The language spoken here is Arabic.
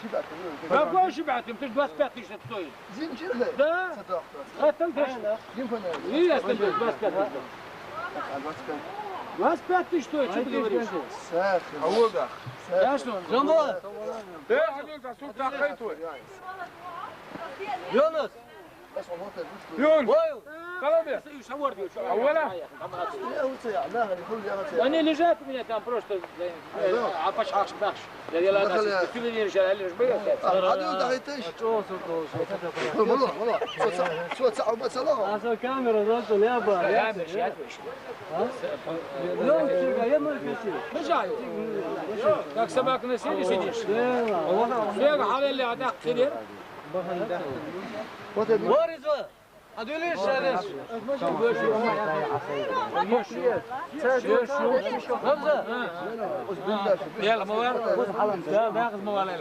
شبعت. ما بقول شبعت مش بس باتيش تطوي. زين شنو؟ ده. هتنتش. ينفع. إيه أستنتش بس باتيش. بس باتيش توي شو بدي ساخن. عوضة. يا شلون؟ جنبه. ايه حبيبي صوت تاخيته. يونس. يون. وايو. طلبي. شو أولا. أنا اللي جات مني كان بروست عفش عاش باش. لا لا شو اللي رجع اللي رجبيه. هذا دعيتش. والله شو تسعوا مثلا. هذا كاميرا ذاته اليابا. يا مش يا مش. يوم شو يا مركزي. رجعوا. داك سباك نسيني سيديش. فيك حال اللي عداك سيدير. وارزوا. هذول ايش هذا؟ يلا موال.